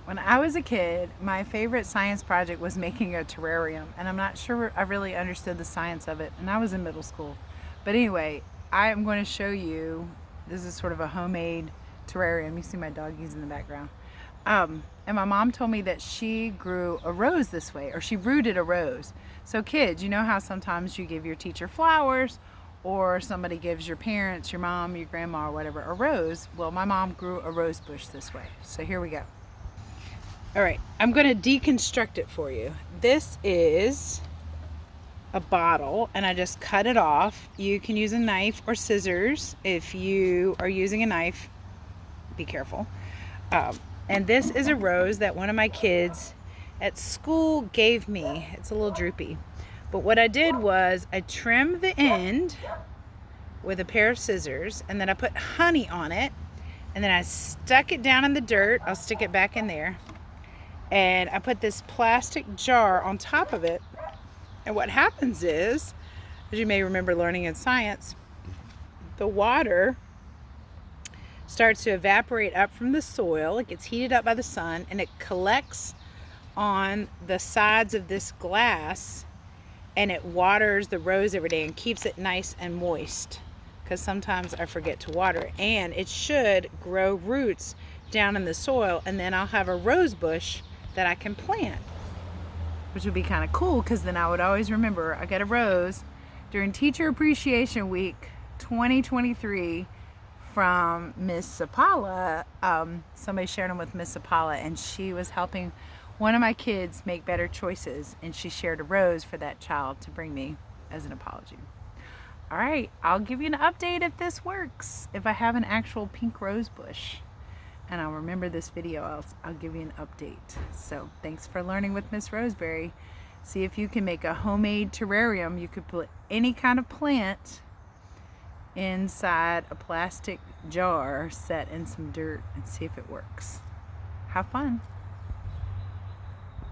When I was a kid, my favorite science project was making a terrarium, and I'm not sure I really understood the science of it, and I was in middle school. But anyway, I am going to show you, this is sort of a homemade terrarium. You see my doggies in the background. And my mom told me that she grew a rose this way, or she rooted a rose. So kids, you know how sometimes you give your teacher flowers, or somebody gives your parents, your mom, your grandma, or whatever, a rose. Well, my mom grew a rose bush this way. So here we go. All right, I'm going to deconstruct it for you. This is a bottle, and I just cut it off. You can use a knife or scissors. If you are using a knife, be careful. And this is a rose that one of my kids at school gave me. It's a little droopy. But what I did was I trimmed the end with a pair of scissors, and then I put honey on it, and then I stuck it down in the dirt. I'll stick it back in there. And I put this plastic jar on top of it. And what happens is, as you may remember learning in science, the water starts to evaporate up from the soil. It gets heated up by the sun, and it collects on the sides of this glass, and it waters the rose every day and keeps it nice and moist, because sometimes I forget to water it. And it should grow roots down in the soil, and then I'll have a rose bush that I can plant, which would be kind of cool, because then I would always remember I got a rose during Teacher Appreciation Week 2023 from Miss Sapala. Somebody shared them with Miss Sapala, and she was helping one of my kids make better choices, and she shared a rose for that child to bring me as an apology. All right, I'll give you an update if this works, if I have an actual pink rose bush. And I'll remember this video, I'll give you an update. So thanks for learning with Miss Roseberry. See if you can make a homemade terrarium. You could put any kind of plant inside a plastic jar set in some dirt and see if it works. Have fun.